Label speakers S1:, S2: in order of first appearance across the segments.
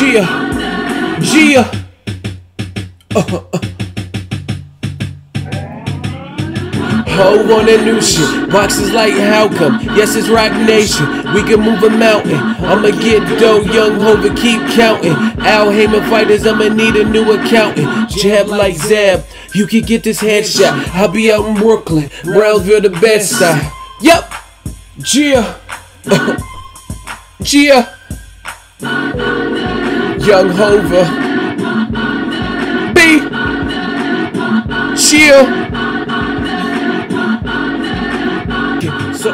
S1: Gia. Hove on that new shit. Boxes like how come? Yes, it's Rock Nation. We can move a mountain. I'ma get dough, young Hove, keep counting. Al Heyman fighters, I'ma need a new accountant. Jab like Zab, you can get this headshot. I'll be out in Brooklyn, Brownsville, the best side. Yup, Gia. Gia. Young Hova. B. Chill. So,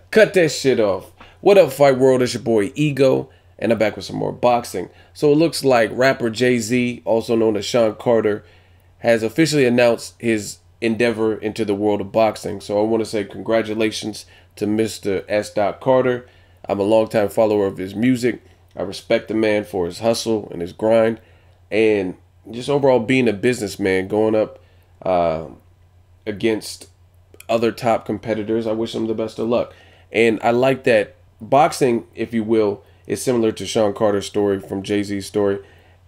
S1: cut that shit off. What up, Fight World? It's your boy Ego, and I'm back with some more boxing. So it looks like rapper Jay-Z, also known as Sean Carter, has officially announced his endeavor into the world of boxing. So I want to say congratulations to Mr. S. Carter. I'm a longtime follower of his music. I respect the man for his hustle and his grind, and just overall being a businessman, going up against other top competitors. I wish him the best of luck. And I like that boxing, if you will, is similar to Sean Carter's story from Jay-Z's story,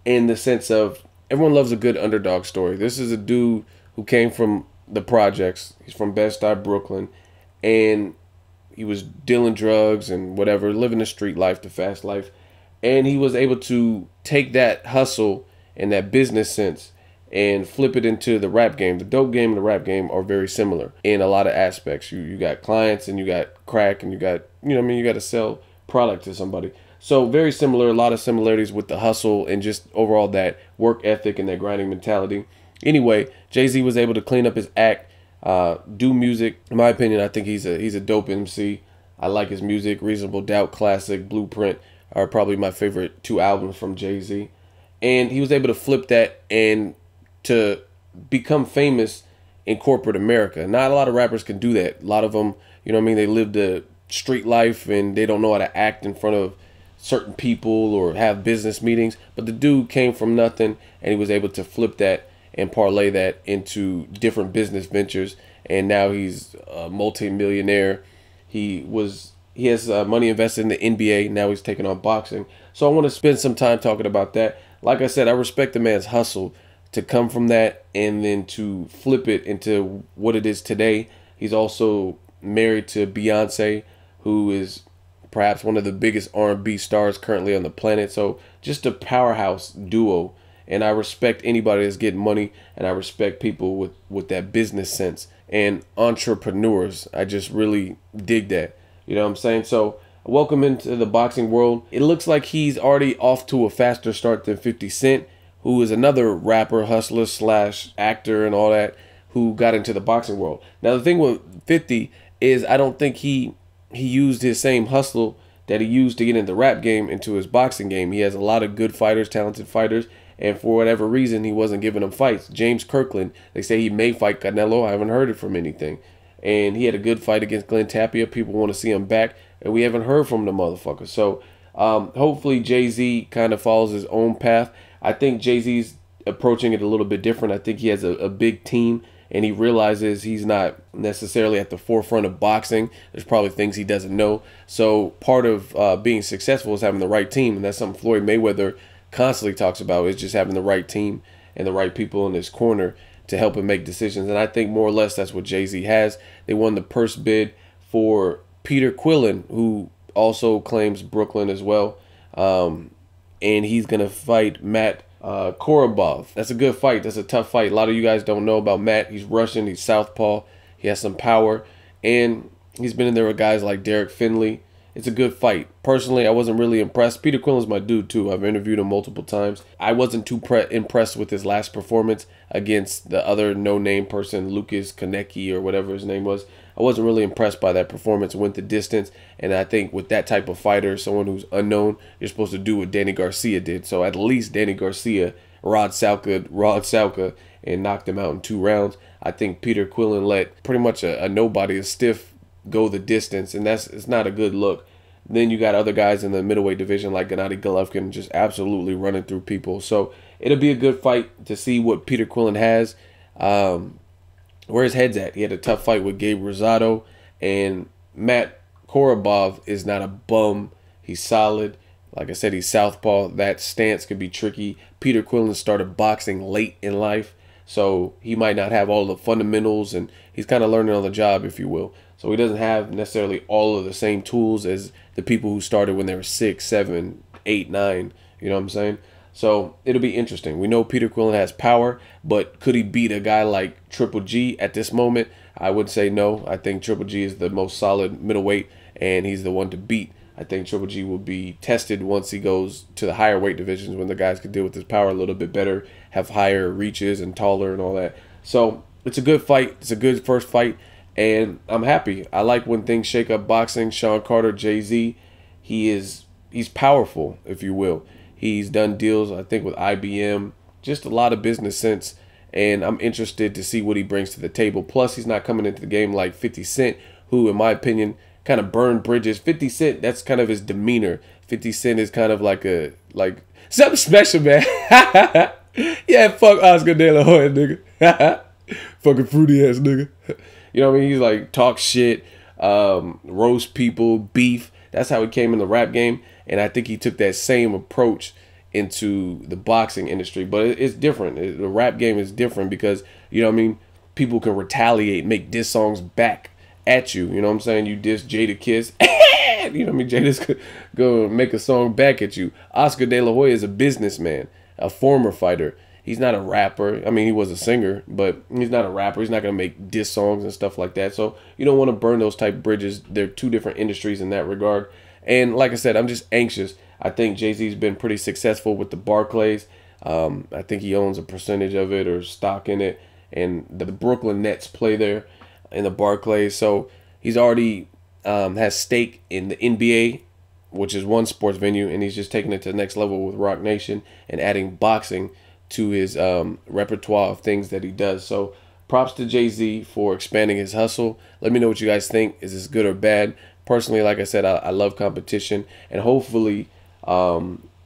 S1: in the sense of everyone loves a good underdog story. This is a dude who came from the projects. He's from Bed-Stuy, Brooklyn, and he was dealing drugs and whatever, living the street life, the fast life. And he was able to take that hustle and that business sense and flip it into the rap game. The dope game and the rap game are very similar in a lot of aspects. You got clients and you got crack and you got, you got to sell product to somebody. So very similar, a lot of similarities with the hustle and just overall that work ethic and that grinding mentality. Anyway, Jay-Z was able to clean up his act, do music. In my opinion, I think he's a dope MC. I like his music. Reasonable Doubt Classic, Blueprint are probably my favorite two albums from Jay-Z. And he was able to flip that and to become famous in corporate America. Not a lot of rappers can do that. A lot of them, they live the street life and they don't know how to act in front of certain people or have business meetings. But the dude came from nothing and he was able to flip that and parlay that into different business ventures. And now he's a multi-millionaire. He has money invested in the NBA. Now he's taking on boxing. So I want to spend some time talking about that. Like I said, I respect the man's hustle to come from that and then to flip it into what it is today. He's also married to Beyonce, who is perhaps one of the biggest R&B stars currently on the planet. So just a powerhouse duo. And I respect anybody that's getting money, and I respect people with that business sense and entrepreneurs. I just really dig that. You know what I'm saying? So welcome into the boxing world. It looks like he's already off to a faster start than 50 Cent, who is another rapper, hustler / actor and all that, who got into the boxing world. Now, the thing with 50 is I don't think he used his same hustle that he used to get into the rap game into his boxing game. He has a lot of good fighters, talented fighters, and for whatever reason, he wasn't giving them fights. James Kirkland, they say he may fight Canelo. I haven't heard it from anything. And he had a good fight against Glenn Tapia. People want to see him back, and we haven't heard from the motherfucker. So hopefully Jay-Z kind of follows his own path. I think Jay-Z's approaching it a little bit different. I think he has a big team, and he realizes he's not necessarily at the forefront of boxing. There's probably things he doesn't know. So part of being successful is having the right team, and that's something Floyd Mayweather constantly talks about, is just having the right team and the right people in his corner to help him make decisions. And I think more or less that's what Jay-Z has. They won the purse bid for Peter Quillen, who also claims Brooklyn as well. And he's going to fight Matt Korobov. That's a good fight. That's a tough fight. A lot of you guys don't know about Matt. He's Russian. He's southpaw. He has some power. And he's been in there with guys like Derek Finley. It's a good fight. Personally, I wasn't really impressed. Peter Quillen's my dude, too. I've interviewed him multiple times. I wasn't too impressed with his last performance against the other no-name person, Lucas Konecki or whatever his name was. I wasn't really impressed by that performance. It went the distance. And I think with that type of fighter, someone who's unknown, you're supposed to do what Danny Garcia did. So at least Danny Garcia, Rod Salka, and knocked him out in 2 rounds. I think Peter Quillen let pretty much a nobody, a stiff, go the distance, and it's not a good look. Then you got other guys in the middleweight division like Gennady Golovkin just absolutely running through people. So it'll be a good fight to see what Peter Quillen has, where his head's at. He had a tough fight with Gabe Rosado, and Matt Korobov is not a bum. He's solid. Like I said, he's southpaw. That stance could be tricky. Peter Quillen started boxing late in life, so he might not have all the fundamentals, and he's kind of learning on the job, if you will. So he doesn't have necessarily all of the same tools as the people who started when they were 6, 7, 8, 9. You know what I'm saying? So it'll be interesting. We know Peter Quillen has power, but could he beat a guy like Triple G at this moment? I would say no. I think Triple G is the most solid middleweight, and he's the one to beat. I think Triple G will be tested once he goes to the higher weight divisions, when the guys can deal with his power a little bit better, have higher reaches and taller and all that. So it's a good fight. It's a good first fight, and I'm happy. I like when things shake up boxing. Sean Carter, Jay-Z, he's powerful, if you will. He's done deals, I think, with IBM, just a lot of business sense, and I'm interested to see what he brings to the table. Plus, he's not coming into the game like 50 Cent, who, in my opinion, kind of burned bridges. 50 Cent, that's kind of his demeanor. 50 Cent is kind of like something special, man. Yeah, fuck Oscar De La Hoya, nigga. Fucking fruity ass nigga. You know what I mean? He's like, talk shit, roast people, beef. That's how he came in the rap game. And I think he took that same approach into the boxing industry. But it's different. The rap game is different because, you know what I mean, people can retaliate, make diss songs back at you. You know what I'm saying? You diss Jada Kiss. You know what I mean? Jada's going to make a song back at you. Oscar De La Hoya is a businessman, a former fighter. He's not a rapper. I mean, he was a singer, but he's not a rapper. He's not going to make diss songs and stuff like that. So you don't want to burn those type of bridges. They're two different industries in that regard. And like I said, I'm just anxious. I think Jay-Z's been pretty successful with the Barclays. I think he owns a percentage of it or stock in it. And the Brooklyn Nets play there in the Barclays. So he's already has stake in the NBA, which is one sports venue. And he's just taking it to the next level with RocNation and adding boxing to his repertoire of things that he does. So props to Jay-Z for expanding his hustle. Let me know what you guys think. Is this good or bad? Personally, like I said, I love competition, and hopefully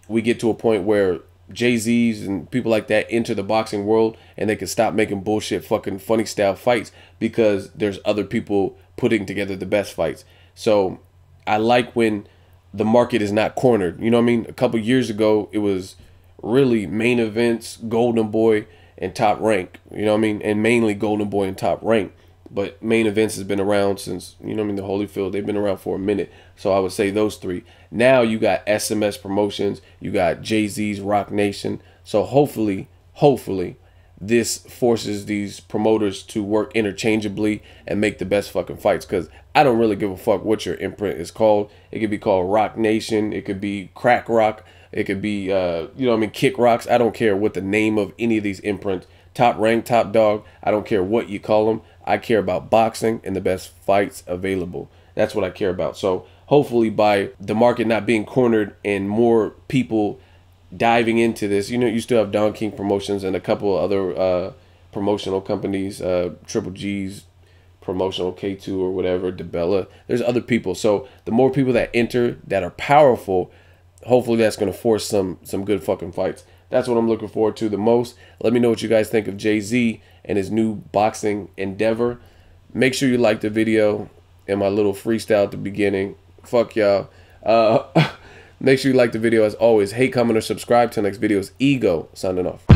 S1: we get to a point where Jay-Z's and people like that enter the boxing world and they can stop making bullshit fucking funny style fights because there's other people putting together the best fights. So I like when the market is not cornered. You know what I mean? A couple years ago, it was really main events, Golden Boy, and Top Rank. You know what I mean? And mainly Golden Boy and Top Rank. But main events has been around since, you know what I mean, the Holyfield. They've been around for a minute. So I would say those three. Now you got SMS Promotions. You got Jay-Z's RocNation. So hopefully, this forces these promoters to work interchangeably and make the best fucking fights. Because I don't really give a fuck what your imprint is called. It could be called RocNation. It could be Crack Rock. It could be, you know what I mean, Kick Rocks. I don't care what the name of any of these imprints. Top Rank, Top Dog. I don't care what you call them. I care about boxing and the best fights available. That's what I care about. So hopefully by the market not being cornered and more people diving into this, you know, you still have Don King Promotions and a couple of other promotional companies, Triple G's promotional, K2 or whatever, DeBella. There's other people. So the more people that enter that are powerful, hopefully that's going to force some good fucking fights. That's what I'm looking forward to the most. Let me know what you guys think of Jay-Z and his new boxing endeavor. Make sure you like the video and my little freestyle at the beginning. Fuck y'all. Make sure you like the video as always. Hate, comment, or subscribe. Till next video is Ego signing off.